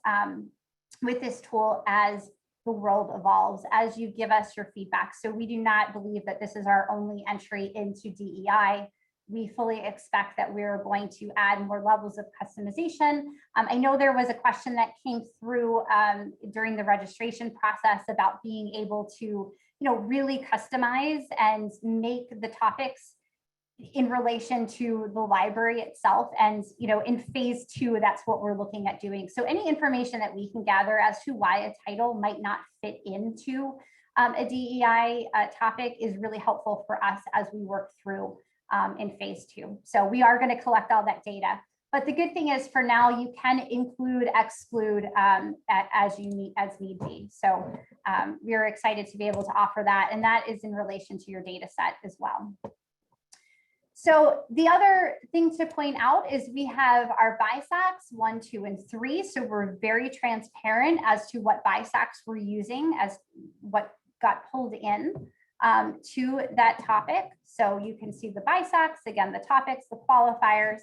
B: tool as the world evolves, as you give us your feedback. So we do not believe that this is our only entry into DEI. We fully expect that we're going to add more levels of customization. I know there was a question that came through during the registration process about being able to, really customize and make the topics in relation to the library itself. And, in phase 2, that's what we're looking at doing. So any information that we can gather as to why a title might not fit into a DEI topic is really helpful for us as we work through in phase 2. So we are going to collect all that data. But the good thing is for now, you can include, exclude as need be. So we're excited to be able to offer that. And that is in relation to your data set as well. So the other thing to point out is we have our BISACs 1, 2, and 3. So we're very transparent as to what BISACs we're using as what got pulled in to that topic. So you can see the BISACs, again, the topics, the qualifiers.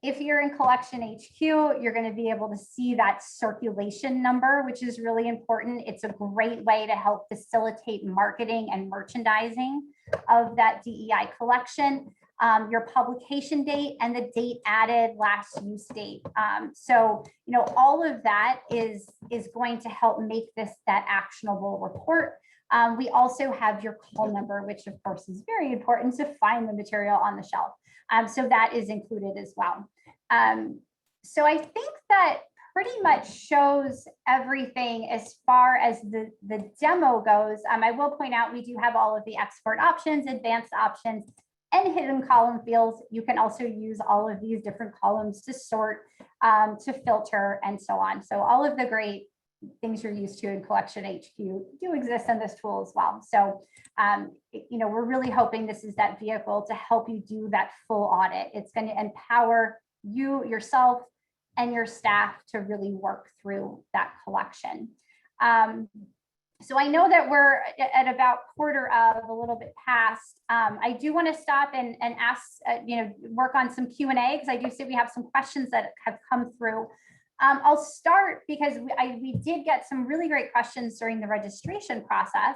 B: If you're in Collection HQ, you're going to be able to see that circulation number, which is really important. It's a great way to help facilitate marketing and merchandising of that DEI collection. Your publication date and the date added, last use date. So, all of that is going to help make this that actionable report. We also have your call number, which of course is very important to find the material on the shelf. So that is included as well. So I think that pretty much shows everything as far as the demo goes. I will point out we do have all of the export options, advanced options, and hidden column fields. You can also use all of these different columns to sort, to filter, and so on. So all of the great things you're used to in Collection HQ do exist in this tool as well. So, we're really hoping this is that vehicle to help you do that full audit. It's going to empower you, yourself, and your staff to really work through that collection. So I know that we're at about quarter of, a little bit past. I do want to stop and ask, work on some Q&A, because I do see we have some questions that have come through. I'll start because we did get some really great questions during the registration process.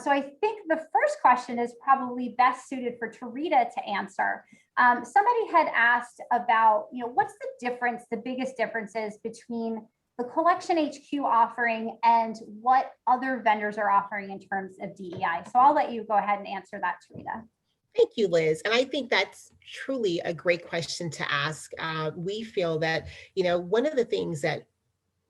B: So I think the first question is probably best suited for Tarita to answer. Somebody had asked about, what's the difference, the biggest differences between the Collection HQ offering and what other vendors are offering in terms of DEI. So I'll let you go ahead and answer that, Tarita.
C: Thank you, Liz. And I think that's truly a great question to ask. We feel that, one of the things that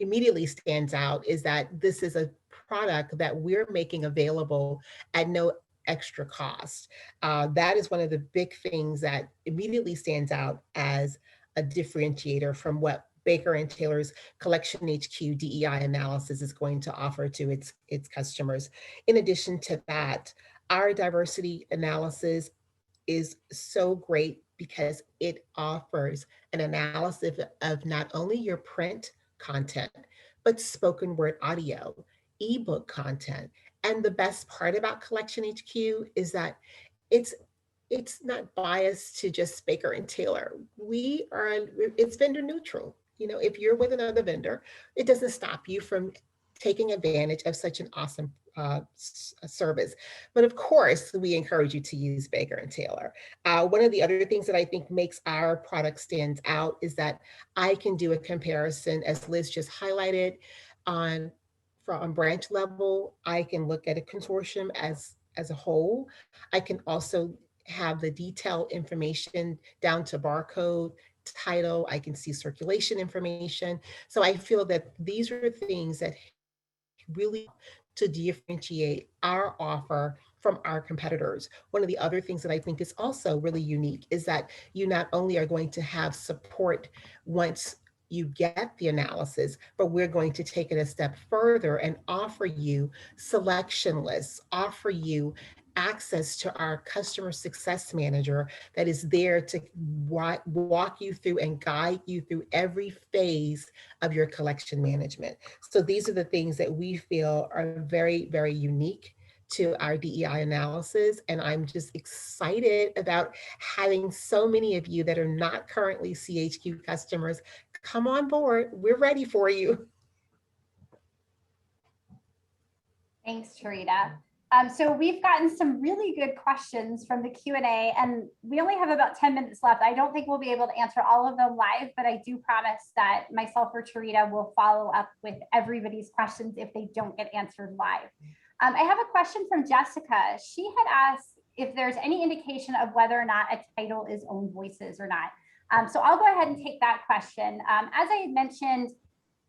C: immediately stands out is that this is a product that we're making available at no extra cost. That is one of the big things that immediately stands out as a differentiator from what Baker and Taylor's Collection HQ DEI analysis is going to offer to its customers. In addition to that, our diversity analysis is so great because it offers an analysis of not only your print content, but spoken word audio, ebook content. And the best part about Collection HQ is that it's not biased to just Baker and Taylor. It's vendor neutral. If you're with another vendor, it doesn't stop you from taking advantage of such an awesome service. But of course, we encourage you to use Baker and Taylor. One of the other things that I think makes our product stand out is that I can do a comparison, as Liz just highlighted, from branch level. I can look at a consortium as a whole. I can also have the detailed information down to barcode, title. I can see circulation information. So I feel that these are things that really to differentiate our offer from our competitors. One of the other things that I think is also really unique is that you not only are going to have support once you get the analysis, but we're going to take it a step further and offer you selection lists, offer you access to our customer success manager that is there to walk you through and guide you through every phase of your collection management. So these are the things that we feel are very, very unique to our DEI analysis. And I'm just excited about having so many of you that are not currently CHQ customers come on board. We're ready for you.
B: Thanks, Tarita. So we've gotten some really good questions from the Q&A, and we only have about 10 minutes left. I don't think we'll be able to answer all of them live, but I do promise that myself or Tarita will follow up with everybody's questions if they don't get answered live. I have a question from Jessica. She had asked if there's any indication of whether or not a title is Own Voices or not. So I'll go ahead and take that question. As I had mentioned,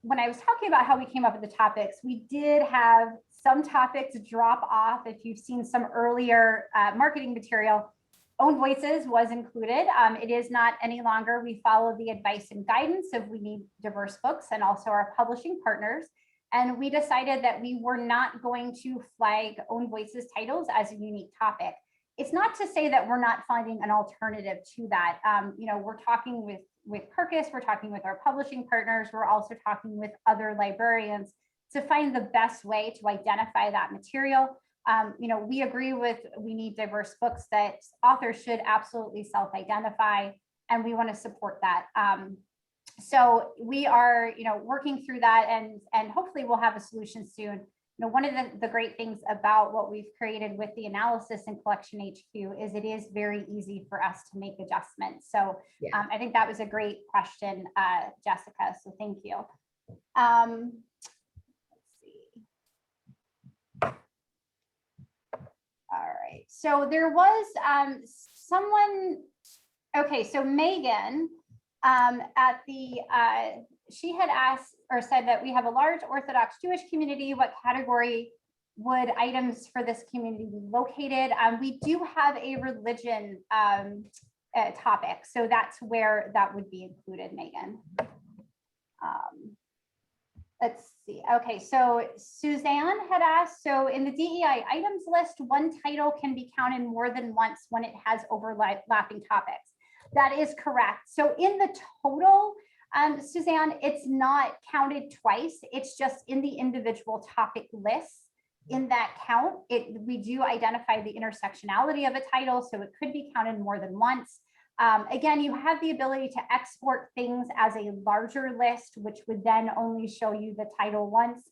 B: when I was talking about how we came up with the topics, we did have some topics drop off. If you've seen some earlier marketing material, Own Voices was included. It is not any longer. We follow the advice and guidance of We Need Diverse Books and also our publishing partners. And we decided that we were not going to flag Own Voices titles as a unique topic. It's not to say that we're not finding an alternative to that. We're talking with Kirkus, we're talking with our publishing partners, we're also talking with other librarians to find the best way to identify that material. We agree with We Need Diverse Books that authors should absolutely self-identify, and we want to support that. So we are, working through that, and hopefully we'll have a solution soon. One of the great things about what we've created with the analysis in Collection HQ is it is very easy for us to make adjustments. So yeah. I think that was a great question, Jessica. So thank you. Let's see. All right. So there was someone. Okay. So Megan at the she had asked or said that we have a large Orthodox Jewish community. What category would items for this community be located? We do have a religion topic, so that's where that would be included, Megan. Let's see. Okay, so Suzanne had asked, so in the DEI items list, one title can be counted more than once when it has overlapping topics. That is correct. So in the total, Suzanne, it's not counted twice. It's just in the individual topic lists. In that count, we do identify the intersectionality of a title, so it could be counted more than once. Again, you have the ability to export things as a larger list, which would then only show you the title once.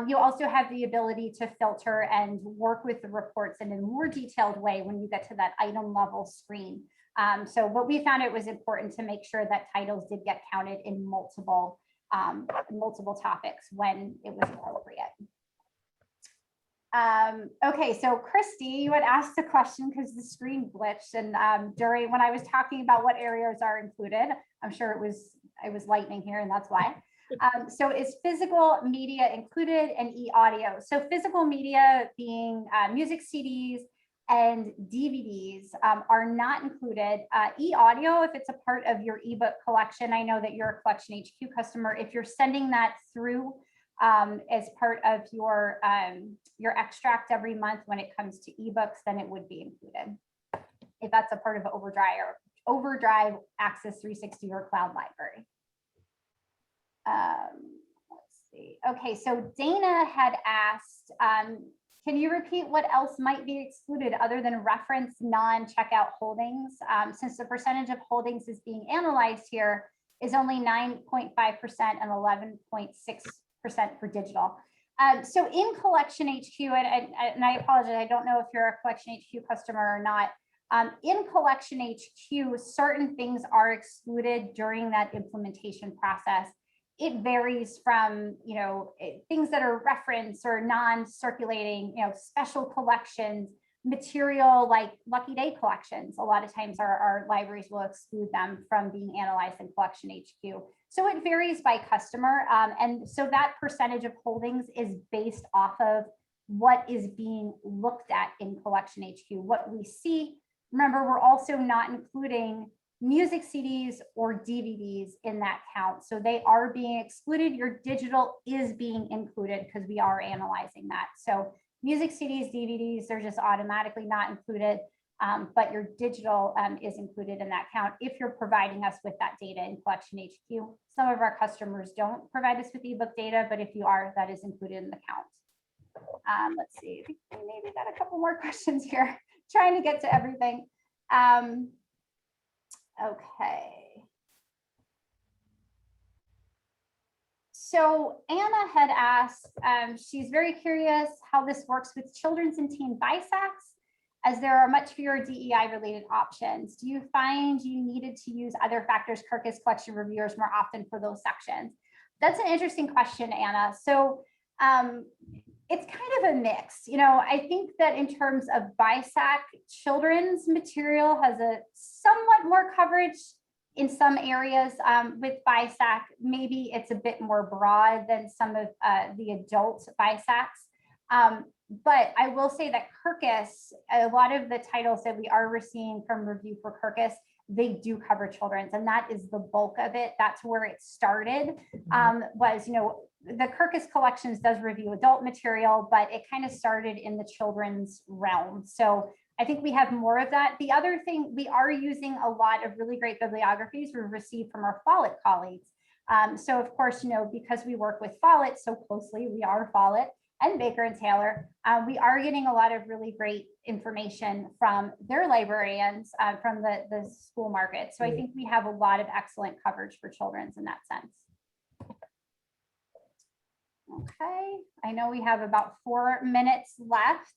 B: You also have the ability to filter and work with the reports in a more detailed way when you get to that item level screen. But we found it was important to make sure that titles did get counted in multiple topics when it was appropriate. Okay, so Christy, you had asked a question because the screen glitched, and when I was talking about what areas are included, I'm sure it was lightning here, and that's why. So is physical media included and e-audio? So physical media being music CDs and DVDs are not included. E-audio, if it's a part of your ebook collection, I know that you're a Collection HQ customer. If you're sending that through as part of your extract every month when it comes to ebooks, then it would be included. If that's a part of Overdrive, Access 360, or Cloud Library. Let's see. Okay, so Dana had asked, can you repeat what else might be excluded other than reference non-checkout holdings? Since the percentage of holdings is being analyzed here is only 9.5% and 11.6% for digital. So in Collection HQ, and I apologize, I don't know if you're a Collection HQ customer or not. In Collection HQ, certain things are excluded during that implementation process. It varies from, things that are reference or non-circulating, special collections, material like Lucky Day collections. A lot of times our libraries will exclude them from being analyzed in Collection HQ. So it varies by customer. And so that percentage of holdings is based off of what is being looked at in Collection HQ, what we see. Remember, we're also not including music CDs or DVDs in that count. So they are being excluded. Your digital is being included because we are analyzing that. So Music CDs, DVDs, they're just automatically not included, but your digital is included in that count if you're providing us with that data in Collection HQ. Some of our customers don't provide us with ebook data, but if you are, that is included in the count. Let's see, maybe got a couple more questions here, trying to get to everything. Okay. So Anna had asked, she's very curious how this works with children's and teen BISACs, as there are much fewer DEI related options. Do you find you needed to use other factors, Kirkus collection reviewers more often for those sections? That's an interesting question, Anna. So it's kind of a mix. You know, I think that in terms of BISAC, children's material has a somewhat more coverage in some areas. With BISAC, maybe it's a bit more broad than some of the adult BISACs. But I will say that Kirkus, a lot of the titles that we are receiving from review for Kirkus, they do cover children's, and that is the bulk of it. That's where it started, was, you know, the Kirkus collections does review adult material, but it kind of started in the children's realm. So I think we have more of that. The other thing, we are using a lot of really great bibliographies we've received from our Follett colleagues. So of course, you know, because we work with Follett so closely, we are Follett and Baker and Taylor, we are getting a lot of really great information from their librarians, from the school market. So I think we have a lot of excellent coverage for children's in that sense. Okay, I know we have about 4 minutes left.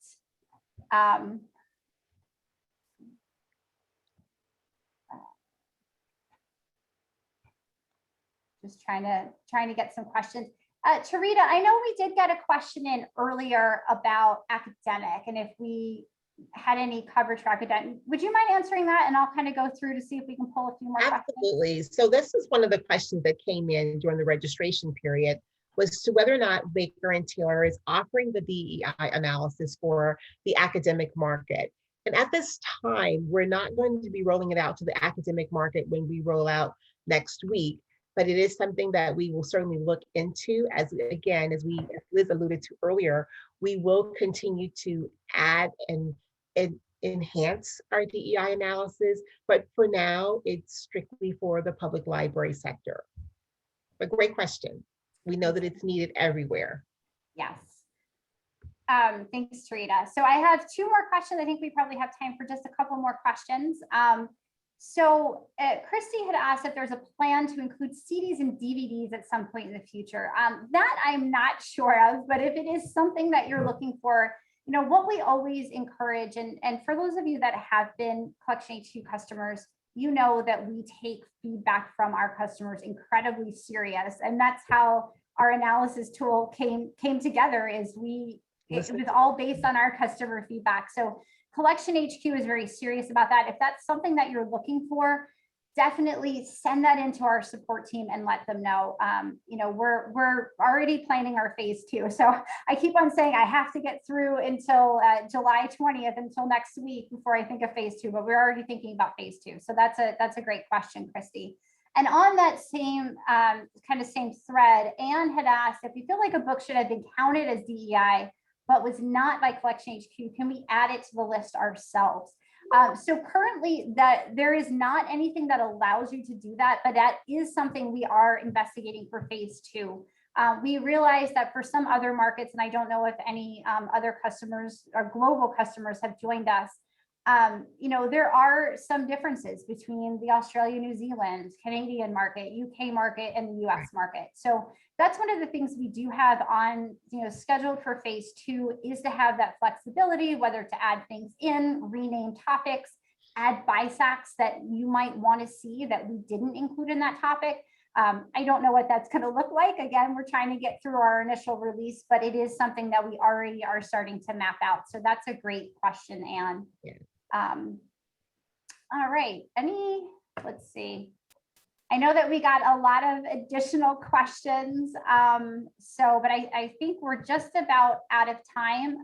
B: Just trying to get some questions. Tarita, I know we did get a question in earlier about academic, and if we had any coverage for academic, would you mind answering that? And I'll kind of go through to see if we can pull a few more questions.
C: Absolutely. So this is one of the questions that came in during the registration period, was to whether or not Baker and Taylor is offering the DEI analysis for the academic market. And at this time, we're not going to be rolling it out to the academic market when we roll out next week, but it is something that we will certainly look into. As again, as Liz alluded to earlier, we will continue to add and enhance our DEI analysis, but for now, it's strictly for the public library sector. But great question. We know that it's needed everywhere.
B: Yes. Thanks, Tarita. So I have 2 more questions. I think we probably have time for just a couple more questions. So Christy had asked if there's a plan to include CDs and DVDs at some point in the future. That I'm not sure of, but if it is something that you're looking for, you know, what we always encourage, and for those of you that have been Collection HQ customers, you know that we take feedback from our customers incredibly serious. And that's how our analysis tool came together, is it was all based on our customer feedback. So Collection HQ is very serious about that. If that's something that you're looking for, definitely send that into our support team and let them know. You know, we're already planning our phase 2. So I keep on saying I have to get through until July 20th, until next week, before I think of phase 2, but we're already thinking about phase 2. So that's a great question, Christy. And on that same same thread, Anne had asked if you feel like a book should have been counted as DEI, but was not by Collection HQ, can we add it to the list ourselves? So currently there is not anything that allows you to do that, but that is something we are investigating for phase 2. We realize that for some other markets, and I don't know if any other customers or global customers have joined us, you know, there are some differences between the Australia, New Zealand, Canadian market, UK market, and the US market. So that's one of the things we do have on, you know, scheduled for phase 2, is to have that flexibility, whether to add things in, rename topics, add BISACs that you might want to see that we didn't include in that topic. I don't know what that's going to look like. Again, we're trying to get through our initial release, but it is something that we already are starting to map out. So that's a great question, Anne.
C: Yeah.
B: All right, let's see. I know that we got a lot of additional questions. But I think we're just about out of time.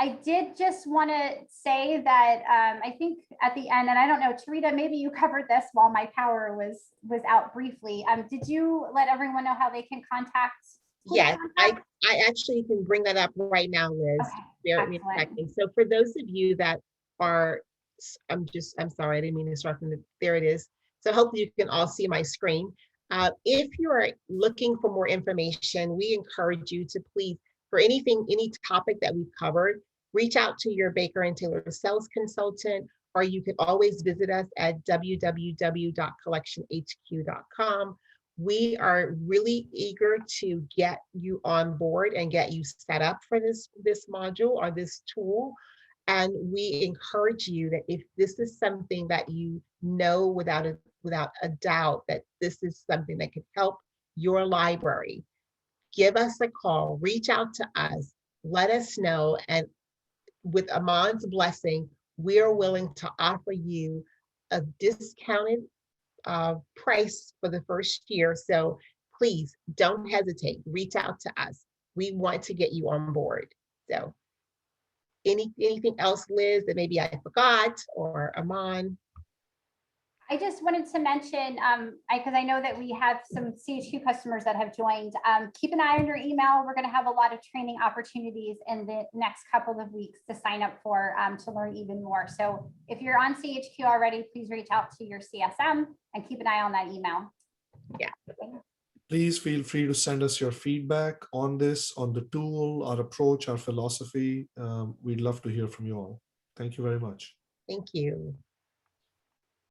B: I did just want to say that I think at the end, and I don't know, Tarita, maybe you covered this while my power was out briefly. Did you let everyone know how they can contact
C: Yes,
B: contact?
C: I actually can bring that up right now, Liz.
B: Okay,
C: Bear with me a
B: excellent.
C: second. So for those of you that are, I'm sorry, I didn't mean to interrupt. There it is. So hopefully you can all see my screen. If you're looking for more information, we encourage you to please, for anything, any topic that we've covered, reach out to your Baker and Taylor sales consultant, or you can always visit us at www.collectionhq.com. We are really eager to get you on board and get you set up for this module or this tool. And we encourage you that if this is something that you know without a doubt that this is something that could help your library, give us a call, reach out to us, let us know. And with Amon's blessing, we are willing to offer you a discounted price for the first year. So please don't hesitate. Reach out to us. We want to get you on board. So anything else, Liz, that maybe I forgot, or Amon?
B: I just wanted to mention, because I know that we have some CHQ customers that have joined. Keep an eye on your email. We're going to have a lot of training opportunities in the next couple of weeks to sign up for, to learn even more. So if you're on CHQ already, please reach out to your CSM and keep an eye on that email.
C: Yeah.
A: Please feel free to send us your feedback on this, on the tool, our approach, our philosophy. We'd love to hear from you all. Thank you very much.
C: Thank you.